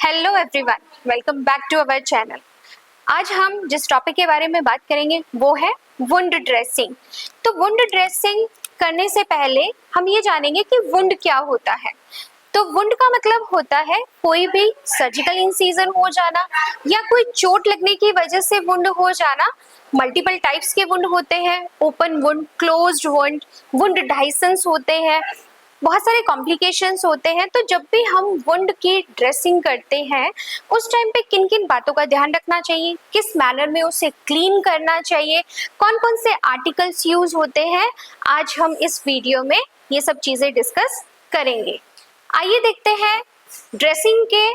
Hello everyone, welcome back to our channel. आज हम जिस टॉपिक के बारे में बात करेंगे वो है वुंड ड्रेसिंग। तो वुंड ड्रेसिंग करने से पहले हम ये जानेंगे कि वुंड क्या होता है। तो वुंड का मतलब होता है कोई भी सर्जिकल इंसिजन हो जाना या कोई चोट लगने की वजह से वुंड हो जाना। मल्टीपल टाइप्स के वुंड होते हैं, open wound, closed wound, wound dehiscence होते हैं, बहुत सारे कॉम्प्लिकेशंस होते हैं। तो जब भी हम वुंड की ड्रेसिंग करते हैं उस टाइम पे किन किन बातों का ध्यान रखना चाहिए, किस मैनर में उसे क्लीन करना चाहिए, कौन कौन से आर्टिकल्स यूज होते हैं, आज हम इस वीडियो में ये सब चीजें डिस्कस करेंगे। आइए देखते हैं ड्रेसिंग के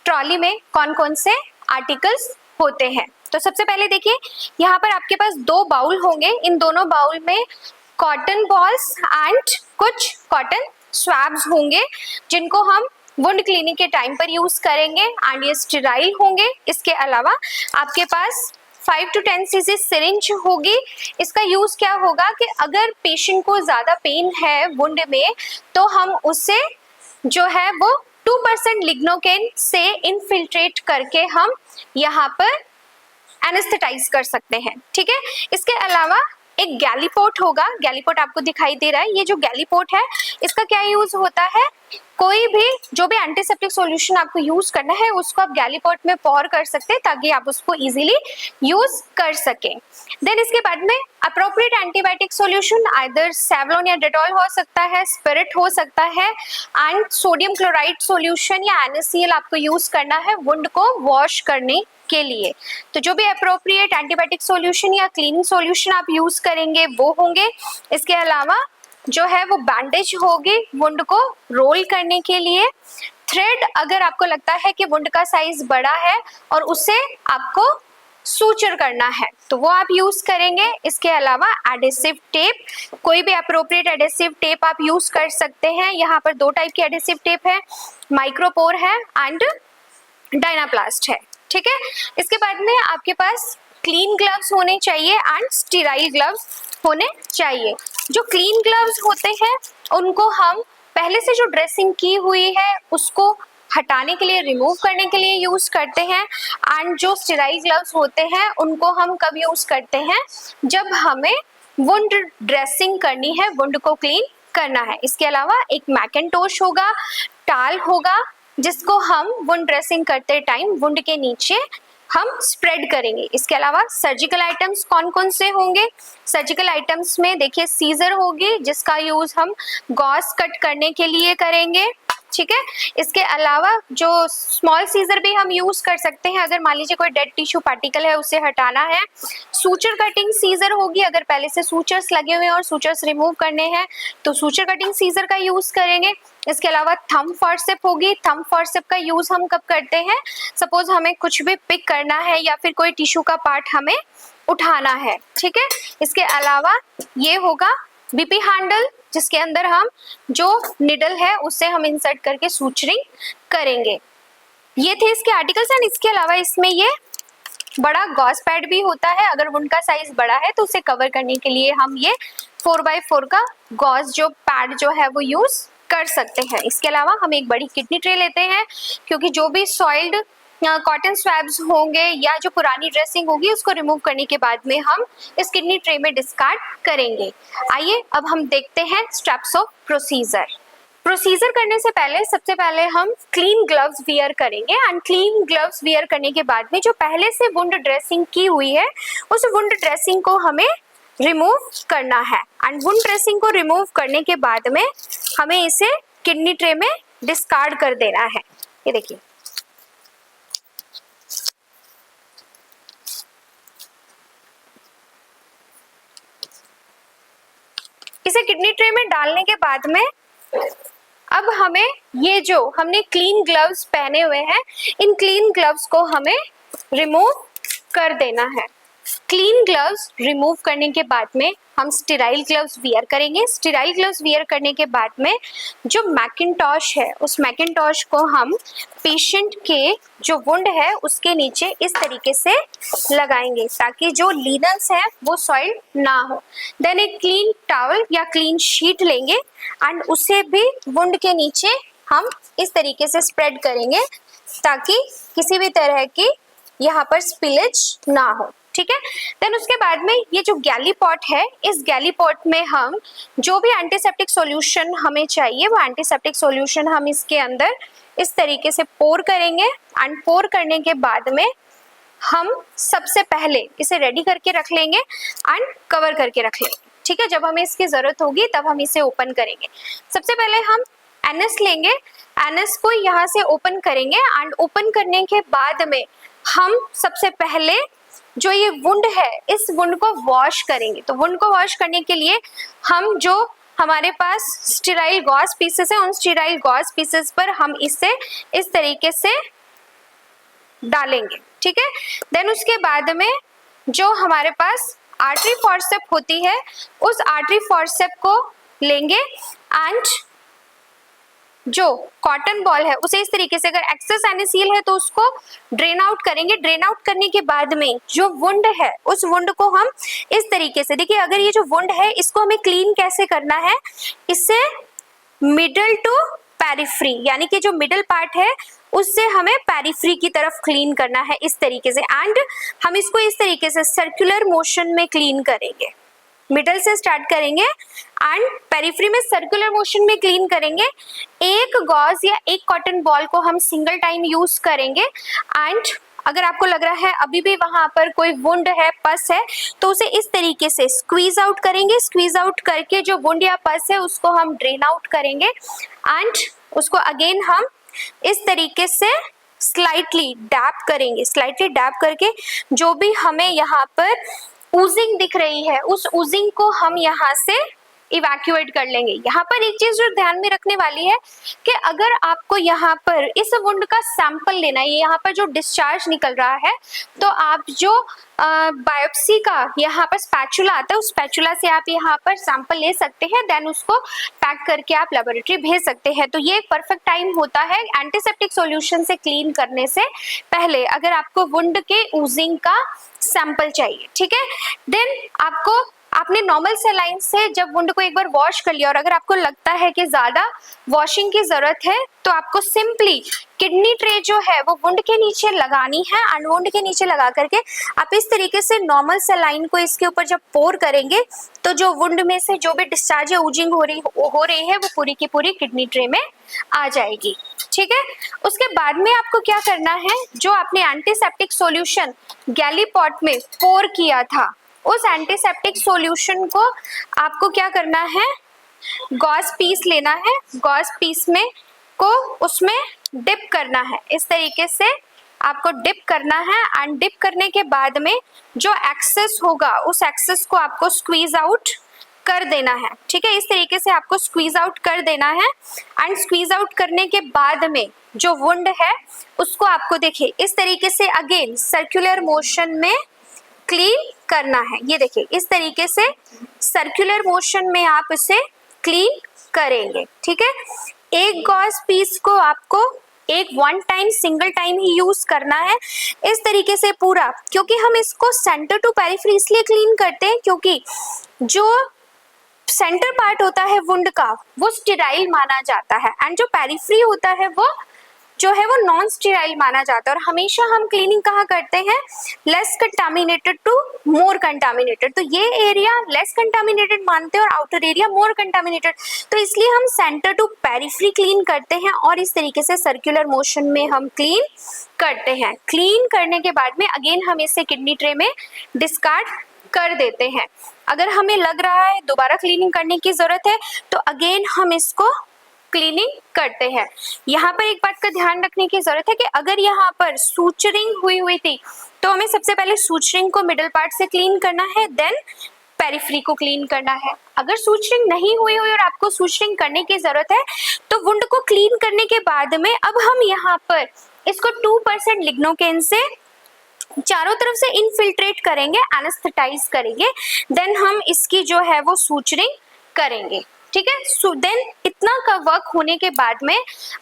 ट्रॉली में कौन कौन से आर्टिकल्स होते हैं। तो सबसे पहले देखिए, यहाँ पर आपके पास दो बाउल होंगे। इन दोनों बाउल में कॉटन बॉल्स एंड कुछ कॉटन स्वैब्स होंगे जिनको हम वुंड क्लीनिंग के टाइम पर यूज करेंगे एंड ये स्टेराइल होंगे। इसके अलावा आपके पास 5 to 10 cc सिरिंज होगी। इसका यूज क्या होगा कि अगर पेशेंट को ज्यादा पेन है वुंड में तो हम उससे जो है वो 2% लिग्नोकेन से इनफिल्ट्रेट करके हम यहाँ पर एनेस्थेटाइज कर सकते हैं। ठीक है, इसके अलावा एक गैलीपोट होगा। गैलीपोट आपको दिखाई दे रहा है। ये जो गैलीपोट है इसका क्या यूज होता है, कोई भी जो भी एंटीसेप्टिक सॉल्यूशन आपको यूज करना है उसको आप गैलीपोट में पॉर कर सकते हैं ताकि आप उसको इजीली यूज कर सकें। देन इसके बाद में appropriate antibiotic solution either Savlon या डेटॉल हो सकता है, स्पिरिट हो सकता है एंड सोडियम क्लोराइड सॉल्यूशन या NaCl आपको यूज करना है वुंड को वॉश करने के लिए। तो जो भी अप्रोप्रिएट एंटीबायोटिक सॉल्यूशन या क्लीनिंग सॉल्यूशन आप यूज करेंगे वो होंगे। इसके अलावा जो है वो बैंडेज होगी वुंड को रोल करने के लिए। थ्रेड, अगर आपको लगता है कि वुंड का साइज बड़ा है और उसे आपको सूचर करना है तो वो आप यूज करेंगे। इसके अलावा एडेसिव टेप, कोई भी अप्रोप्रिएट एडेसिव टेप आप यूज कर सकते हैं। यहाँ पर दो टाइप की एडेसिव टेप है, माइक्रोपोर है एंड डायनाप्लास्ट है। ठीक है, इसके बाद में आपके पास क्लीन ग्लव्स होने चाहिए एंड स्टेराइल ग्लव्स होने चाहिए। जो क्लीन ग्लव्स होते हैं उनको हम पहले से जो ड्रेसिंग की हुई है उसको हटाने के लिए, रिमूव करने के लिए यूज करते हैं एंड जो स्टेराइल ग्लव्स होते हैं उनको हम कब यूज करते हैं, जब हमें वुंड ड्रेसिंग करनी है, वुंड को क्लीन करना है। इसके अलावा एक मैकेंटोश होगा, टाल होगा जिसको हम वुंड ड्रेसिंग करते टाइम वुंड के नीचे हम स्प्रेड करेंगे। इसके अलावा सर्जिकल आइटम्स कौन कौन से होंगे, सर्जिकल आइटम्स में देखिए सीजर होगी जिसका यूज हम गॉस कट करने के लिए करेंगे। ठीक है, इसके अलावा जो स्मॉल सीजर भी हम यूज कर सकते हैं अगर मान लीजिए कोई डेड टिश्यू पार्टिकल है उसे हटाना है। सूचर कटिंग सीजर होगी, अगर पहले से सूचर्स लगे हुए हैं और सूचर्स रिमूव करने हैं तो सूचर कटिंग सीजर का यूज करेंगे। इसके अलावा थंब फॉरसेप होगी। थंब फॉरसेप का यूज हम कब करते हैं, सपोज हमें कुछ भी पिक करना है या फिर कोई टिश्यू का पार्ट हमें उठाना है। ठीक है, इसके अलावा ये होगा बीपी हैंडल जिसके अंदर हम जो निडल है उससे हम इंसर्ट करके सूचरिंग करेंगे। ये थे इसके आर्टिकल्स एंड इसके अलावा इसमें ये बड़ा गॉस पैड भी होता है। अगर वुंड का साइज बड़ा है तो उसे कवर करने के लिए हम ये 4x4 का गॉस जो पैड जो है वो यूज कर सकते हैं। इसके अलावा हम एक बड़ी किडनी ट्रे लेते हैं क्योंकि जो भी सॉइल्ड कॉटन स्वैब्स होंगे या जो पुरानी ड्रेसिंग होगी उसको रिमूव करने के बाद में हम इस किडनी ट्रे में डिस्कार्ड करेंगे। आइए अब हम देखते हैं स्टेप्स ऑफ प्रोसीजर। प्रोसीजर करने से पहले सबसे पहले हम क्लीन ग्लव्स वियर करेंगे एंड क्लीन ग्लव्स वियर करने के बाद में जो पहले से वुंड ड्रेसिंग की हुई है उस वुंड ड्रेसिंग को हमें रिमूव करना है एंड वुंड ड्रेसिंग को रिमूव करने के बाद में हमें इसे किडनी ट्रे में डिस्कार्ड कर देना है। ये देखिए, इसे किडनी ट्रे में डालने के बाद में अब हमें ये जो हमने क्लीन ग्लव्स पहने हुए हैं इन क्लीन ग्लव्स को हमें रिमूव कर देना है। क्लीन ग्लव्स रिमूव करने के बाद में हम स्टेराइल ग्लव्स वियर करेंगे। स्टेराइल ग्लव्स वियर करने के बाद में जो मैकिंटॉश है उस मैकिंटॉश को हम पेशेंट के जो वुंड है उसके नीचे इस तरीके से लगाएंगे ताकि जो लीनल्स है वो सॉइल ना हो। देन एक क्लीन टॉवल या क्लीन शीट लेंगे एंड उसे भी वुंड के नीचे हम इस तरीके से स्प्रेड करेंगे ताकि किसी भी तरह की यहाँ पर स्पिलेज ना हो, ठीक है। देन उसके बाद में ये जो गैली पॉट है, इस गैली पॉट में हम जो भी एंटीसेप्टिक सॉल्यूशन हमें चाहिए वो एंटीसेप्टिक सॉल्यूशन हम इसके अंदर इस तरीके से पोर करेंगे। एंड पोर करने के बाद में हम सबसे पहले इसे रेडी करके रख लेंगे एंड कवर करके रख लेंगे, ठीक है। जब हमें इसकी जरूरत होगी तब हम इसे ओपन करेंगे। सबसे पहले हम एनएस लेंगे, एनएस को यहाँ से ओपन करेंगे एंड ओपन करने के बाद में हम सबसे पहले जो ये वुंड है इस वुंड को वॉश करेंगे। तो वुंड को वॉश करने के लिए हम जो हमारे पास स्टेराइल गॉज पीसेस है उन स्टेराइल गॉज पीसेस पर हम इसे इस तरीके से डालेंगे, ठीक है। देन उसके बाद में जो हमारे पास आर्टरी फॉर्सेप होती है उस आर्टरी फॉर्सेप को लेंगे एंड जो कॉटन बॉल है उसे इस तरीके से, अगर एक्सेस एनेसील है तो उसको ड्रेन आउट करेंगे। ड्रेन आउट करने के बाद में जो वुंड है उस वुंड को हम इस तरीके से, देखिए अगर ये जो वुंड है इसको हमें क्लीन कैसे करना है, इससे मिडल टू पेरिफ्री यानी कि जो मिडल पार्ट है उससे हमें पेरिफ्री की तरफ क्लीन करना है इस तरीके से। एंड हम इसको इस तरीके से सर्कुलर मोशन में क्लीन करेंगे, मिडल से स्टार्ट करेंगे एंड पेरिफ्री में सर्कुलर मोशन में क्लीन करेंगे। एक गॉज या एक कॉटन बॉल को हम सिंगल टाइम यूज करेंगे एंड अगर आपको लग रहा है अभी भी वहां पर कोई वुंड है, पस है, तो उसे इस तरीके से स्क्वीज आउट करेंगे। स्क्वीज आउट करके जो वुंड या पस है उसको हम ड्रेन आउट करेंगे एंड उसको अगेन हम इस तरीके से स्लाइटली डैप करेंगे। स्लाइटली डैप करके जो भी हमें यहाँ पर ऊजिंग दिख रही है उस ऊजिंग को हम यहाँ से इवैक्यूएट कर लेंगे। यहाँ पर एक चीज जो ध्यान में रखने वाली है कि अगर आपको यहाँ पर इस वुंड का सैंपल लेना है, यहाँ पर जो डिस्चार्ज निकल रहा है, तो आप जो बायोप्सी का यहाँ पर स्पैचुला आता है उस स्पैचुला से आप यहाँ पर सैंपल ले सकते हैं। देन उसको पैक करके आप लेबोरेटरी भेज सकते हैं। तो ये एक परफेक्ट टाइम होता है एंटीसेप्टिक सॉल्यूशन से क्लीन करने से पहले, अगर आपको वुंड के ऊजिंग का सैंपल चाहिए, ठीक है। देन आपने नॉर्मल सेलाइन से जब वुंड को एक बार वॉश कर लिया और अगर आपको लगता है कि ज्यादा वॉशिंग की जरूरत है तो आपको सिंपली किडनी ट्रे जो है वो वुंड के नीचे लगानी है एंड वुंड के नीचे लगा करके आप इस तरीके से नॉर्मल सेलाइन को इसके ऊपर जब पोर करेंगे तो जो वुंड में से जो भी डिस्चार्ज या ऊजिंग हो रही है वो पूरी की पूरी किडनी ट्रे में आ जाएगी, ठीक है। उसके बाद में आपको क्या करना है, जो आपने एंटीसेप्टिक सॉल्यूशन गैली पॉट में पोर किया था उस एंटीसेप्टिक सॉल्यूशन को आपको क्या करना है, गॉज पीस लेना है। गॉज पीस में को उसमें डिप करना है, इस तरीके से आपको डिप करना है एंड डिप करने के बाद में जो एक्सेस होगा उस एक्सेस को आपको स्क्वीज आउट कर देना है, ठीक है। इस तरीके से आपको स्क्वीज आउट कर देना है एंड स्क्वीज आउट करने के बाद में जो वुंड है उसको आपको देखिए इस तरीके से अगेन सर्कुलर मोशन में क्लीन करना है। ये देखिए इस तरीके से सर्कुलर मोशन में आप इसे क्लीन करेंगे, ठीक है। एक गॉज पीस को आपको एक वन टाइम सिंगल टाइम ही यूज करना है इस तरीके से पूरा, क्योंकि हम इसको सेंटर टू पेरिफेरी इसलिए क्लीन करते हैं क्योंकि जो सेंटर पार्ट होता है वुंड का वो स्टेराइल माना जाता है एंड जो पेरिफेरी होता है वो जो है वो नॉन स्टेराइल माना जाता है। और हमेशा हम क्लीनिंग कहाँ करते हैं, less contaminated to more contaminated. तो ये एरिया लेस कंटामिनेटेड मानते हैं और आउटर एरिया मोर कंटामिनेटेड, तो इसलिए हम सेंटर टू पेरिफेरी क्लीन करते हैं और इस तरीके से सर्कुलर मोशन में हम क्लीन करते हैं। क्लीन करने के बाद में अगेन हम इसे किडनी ट्रे में डिस्कार्ड कर देते हैं। अगर हमें लग रहा है दोबारा क्लीनिंग करने की जरूरत है तो अगेन हम इसको क्लीनिंग करते हैं। यहाँ पर एक बात का ध्यान रखने की जरूरत है कि अगर यहाँ पर सूचरिंग हुई थी तो हमें सबसे पहले सूचरिंग को मिडल पार्ट से क्लीन करना है, देन पेरिफेरी को क्लीन करना है। अगर सूचरिंग नहीं हुई और आपको सूचरिंग करने की जरूरत है तो वुंड को क्लीन करने के बाद में अब हम यहाँ पर इसको 2% लिग्नोकेन से चारों तरफ से इनफिल्ट्रेट करेंगे, एनेस्थेटाइज करेंगे, देन हम इसकी जो है वो सूचरिंग करेंगे, ठीक है। सो देन इतना का वर्क होने के बाद में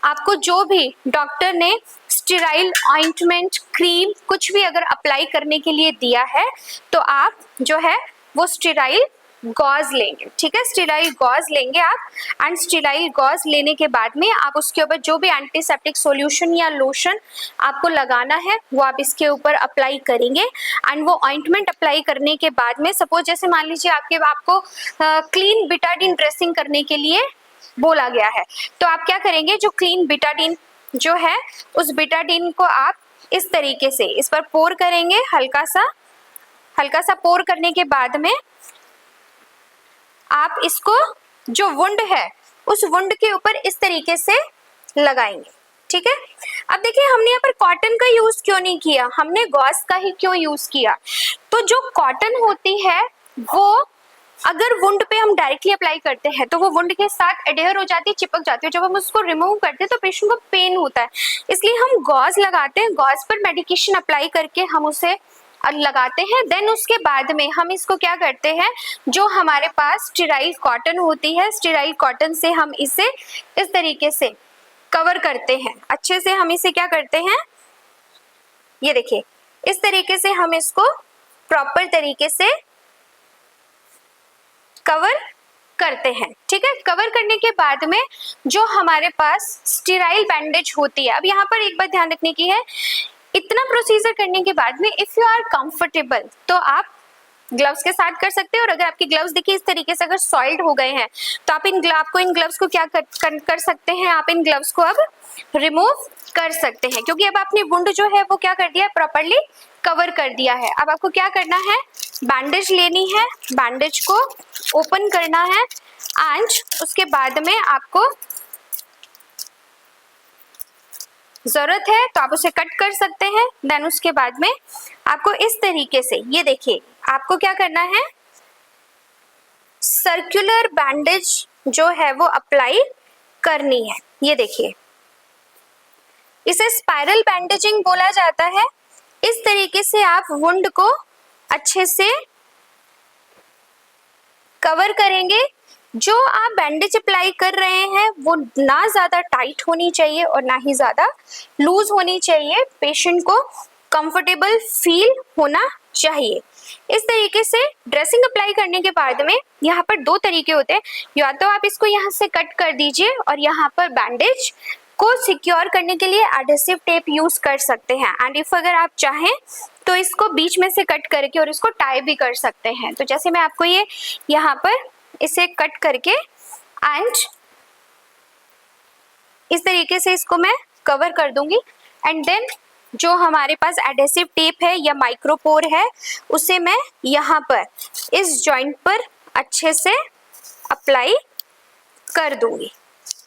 आपको जो भी डॉक्टर ने स्टेराइल ऑइंटमेंट क्रीम कुछ भी अगर अप्लाई करने के लिए दिया है तो आप जो है वो स्टेराइल गॉज लेंगे, ठीक है, स्टेराइल गॉज लेंगे आप। एंड स्टेराइल गॉज लेने के बाद में आप उसके ऊपर जो भी एंटीसेप्टिक सॉल्यूशन या लोशन आपको लगाना है वो आप इसके ऊपर अप्लाई करेंगे। एंड वो ऑइंटमेंट अप्लाई करने के बाद में सपोज जैसे मान लीजिए आपको क्लीन बिटाडीन ड्रेसिंग करने के लिए बोला गया है, तो आप क्या करेंगे, जो क्लीन बिटाडीन जो है उस बिटाडीन को आप इस तरीके से इस पर पोर करेंगे, हल्का सा पोर करने के बाद में आप इसको जो वुंड है उस वुंड के ऊपर इस तरीके से लगाएंगे, ठीक है। अब देखिए हमने यहाँ पर कॉटन का यूज क्यों नहीं किया, हमने गॉज का ही क्यों यूज किया। तो जो कॉटन होती है वो अगर वुंड पे हम डायरेक्टली अप्लाई करते हैं तो वो वुंड के साथ एडेयर हो जाती है, चिपक जाती है। जब हम उसको रिमूव करते हैं तो पेशेंट को पेन होता है, इसलिए हम गॉज लगाते हैं। गॉज पर मेडिकेशन अप्लाई करके हम उसे लगाते हैं। देन उसके बाद में हम इसको क्या करते हैं, जो हमारे पास स्टेराइल कॉटन होती है, स्टेराइल कॉटन से हम इसे इस तरीके से कवर करते हैं। अच्छे से हम इसे क्या करते हैं, ये देखिए इस तरीके से हम इसको प्रॉपर तरीके से कवर करते हैं, ठीक है। कवर करने के बाद में जो हमारे पास स्टेराइल बैंडेज होती है, अब यहाँ पर एक बात ध्यान रखने की है, इतना प्रोसीजर करने के बाद में इफ यू आर कंफर्टेबल तो आप ग्लव्स के साथ कर सकते हैं। और अगर आपके ग्लव्स देखिए इस तरीके से अगर सॉइल्ड हो गए हैं तो आप इन ग्लव्स को क्या कर सकते हैं, आप इन ग्लव्स को अब रिमूव कर सकते हैं, क्योंकि अब आपने वुंड जो है वो क्या कर दिया है, प्रॉपर्ली कवर कर दिया है। अब आपको क्या करना है, बैंडेज लेनी है, बैंडेज को ओपन करना है एंड उसके बाद में आपको जरूरत है तो आप उसे कट कर सकते हैं। देन उसके बाद में आपको इस तरीके से, ये देखिए आपको क्या करना है, सर्कुलर बैंडेज जो है वो अप्लाई करनी है। ये देखिए इसे स्पाइरल बैंडेजिंग बोला जाता है। इस तरीके से आप वुंड को अच्छे से कवर करेंगे। जो आप बैंडेज अप्लाई कर रहे हैं वो ना ज्यादा टाइट होनी चाहिए और ना ही ज्यादा लूज होनी चाहिए, पेशेंट को कंफर्टेबल फील होना चाहिए। इस तरीके से ड्रेसिंग अप्लाई करने के बाद में यहाँ पर दो तरीके होते हैं, या तो आप इसको यहाँ से कट कर दीजिए और यहाँ पर बैंडेज को सिक्योर करने के लिए एडहेसिव टेप यूज कर सकते हैं। एंड इफ अगर आप चाहें तो इसको बीच में से कट करके और इसको टाई भी कर सकते हैं। तो जैसे मैं आपको ये यहाँ पर इसे कट करके एंड इस तरीके से इसको मैं कवर कर दूंगी एंड देन जो हमारे पास एडहेसिव टेप है या माइक्रोपोर है उसे मैं यहाँ पर इस जॉइंट पर अच्छे से अप्लाई कर दूंगी,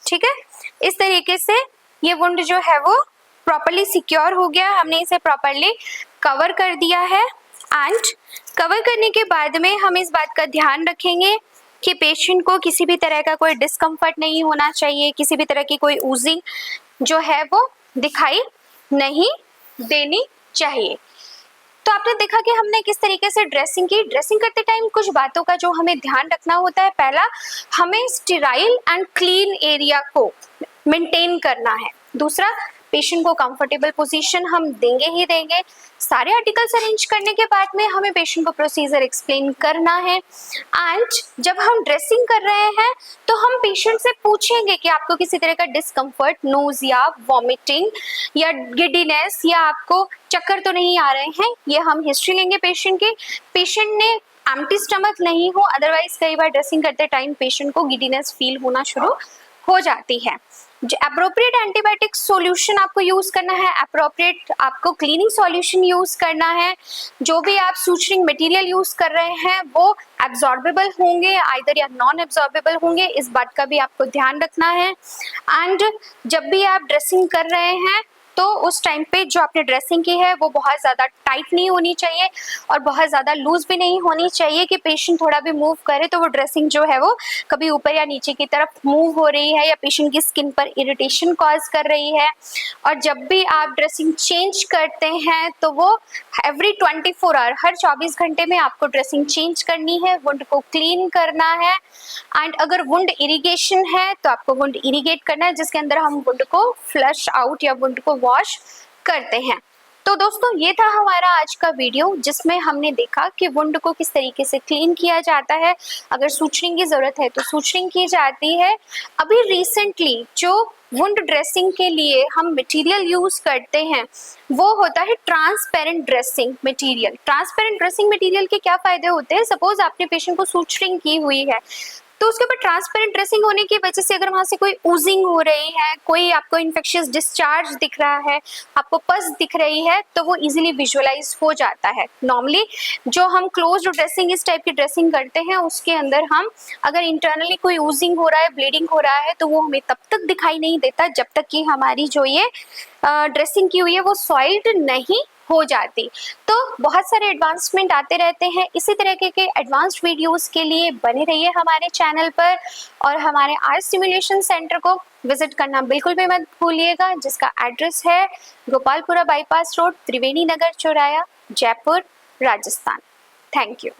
ठीक है। इस तरीके से ये वुंड जो है वो प्रॉपर्ली सिक्योर हो गया, हमने इसे प्रॉपर्ली कवर कर दिया है। एंड कवर करने के बाद में हम इस बात का ध्यान रखेंगे कि पेशेंट को किसी भी तरह का कोई डिस्कम्फर्ट नहीं होना चाहिए, किसी भी तरह की कोई ऊजिंग जो है वो दिखाई नहीं देनी चाहिए। तो आपने देखा कि हमने किस तरीके से ड्रेसिंग की। ड्रेसिंग करते टाइम कुछ बातों का जो हमें ध्यान रखना होता है, पहला हमें स्टेराइल एंड क्लीन एरिया को मेंटेन करना है। दूसरा पेशेंट को कंफर्टेबल पोजीशन हम देंगे ही देंगे। सारे आर्टिकल्स अरेंज करने के बाद में हमें पेशेंट को प्रोसीजर एक्सप्लेन करना है। एंड जब हम ड्रेसिंग कर रहे हैं तो हम पेशेंट से पूछेंगे कि आपको किसी तरह का डिस्कम्फर्ट, नोजिया, वॉमिटिंग या गिडीनेस या आपको चक्कर तो नहीं आ रहे हैं। ये हम हिस्ट्री लेंगे पेशेंट की, पेशेंट ने एम्प्टी स्टमक नहीं हो, अदरवाइज कई बार ड्रेसिंग करते टाइम पेशेंट को गिडीनेस फील होना शुरू हो जाती है। अप्रोप्रिएट एंटीबायोटिक सॉल्यूशन आपको यूज करना है, अप्रोप्रिएट आपको क्लीनिंग सॉल्यूशन यूज करना है। जो भी आप सूचरिंग मटेरियल यूज कर रहे हैं वो एब्जॉर्बेबल होंगे आइदर या नॉन एब्जॉर्बेबल होंगे, इस बात का भी आपको ध्यान रखना है। एंड जब भी आप ड्रेसिंग कर रहे हैं तो उस टाइम पे जो आपने ड्रेसिंग की है वो बहुत ज़्यादा टाइट नहीं होनी चाहिए और बहुत ज़्यादा लूज भी नहीं होनी चाहिए कि पेशेंट थोड़ा भी मूव करे तो वो ड्रेसिंग जो है वो कभी ऊपर या नीचे की तरफ मूव हो रही है या पेशेंट की स्किन पर इरिटेशन कॉज कर रही है। और जब भी आप ड्रेसिंग चेंज करते हैं तो वो एवरी 24 आवर, हर 24 घंटे में आपको ड्रेसिंग चेंज करनी है, वुंड को क्लीन करना है। एंड अगर वुंड इरिगेशन है तो आपको वुंड इरिगेट करना है, जिसके अंदर हम वुंड को फ्लश आउट या वुंड को वॉश करते हैं। तो दोस्तों ये था हमारा आज का वीडियो, जिसमें हमने देखा कि वुंड को किस तरीके से क्लीन किया जाता है। अगर सूचनिंग की जरूरत है तो सूचनिंग की जाती है। अभी रिसेंटली जो वुंड ड्रेसिंग के लिए हम मटेरियल यूज करते हैं वो होता है transparent dressing material. Transparent dressing material के क्या फायदे होते हैं? सपोज आपने पेशेंट को सूचनिंग की हुई है तो उसके ऊपर ट्रांसपेरेंट ड्रेसिंग होने की वजह से अगर वहां से कोई ऊजिंग हो रही है, कोई आपको इन्फेक्शियस डिस्चार्ज दिख रहा है, आपको पस दिख रही है, तो वो इजीली विजुअलाइज हो जाता है। नॉर्मली जो हम क्लोज्ड ड्रेसिंग, इस टाइप की ड्रेसिंग करते हैं, उसके अंदर हम अगर इंटरनली कोई ऊजिंग हो रहा है, ब्लीडिंग हो रहा है, तो वो हमें तब तक दिखाई नहीं देता जब तक कि हमारी जो ये ड्रेसिंग की हुई है वो सॉइल्ड नहीं हो जाती। तो बहुत सारे एडवांसमेंट आते रहते हैं। इसी तरह के एडवांस्ड वीडियोस के लिए बने रहिए हमारे चैनल पर, और हमारे आई सिमुलेशन सेंटर को विजिट करना बिल्कुल भी मत भूलिएगा, जिसका एड्रेस है गोपालपुरा बाईपास रोड, त्रिवेणी नगर चौराया, जयपुर, राजस्थान। Thank you.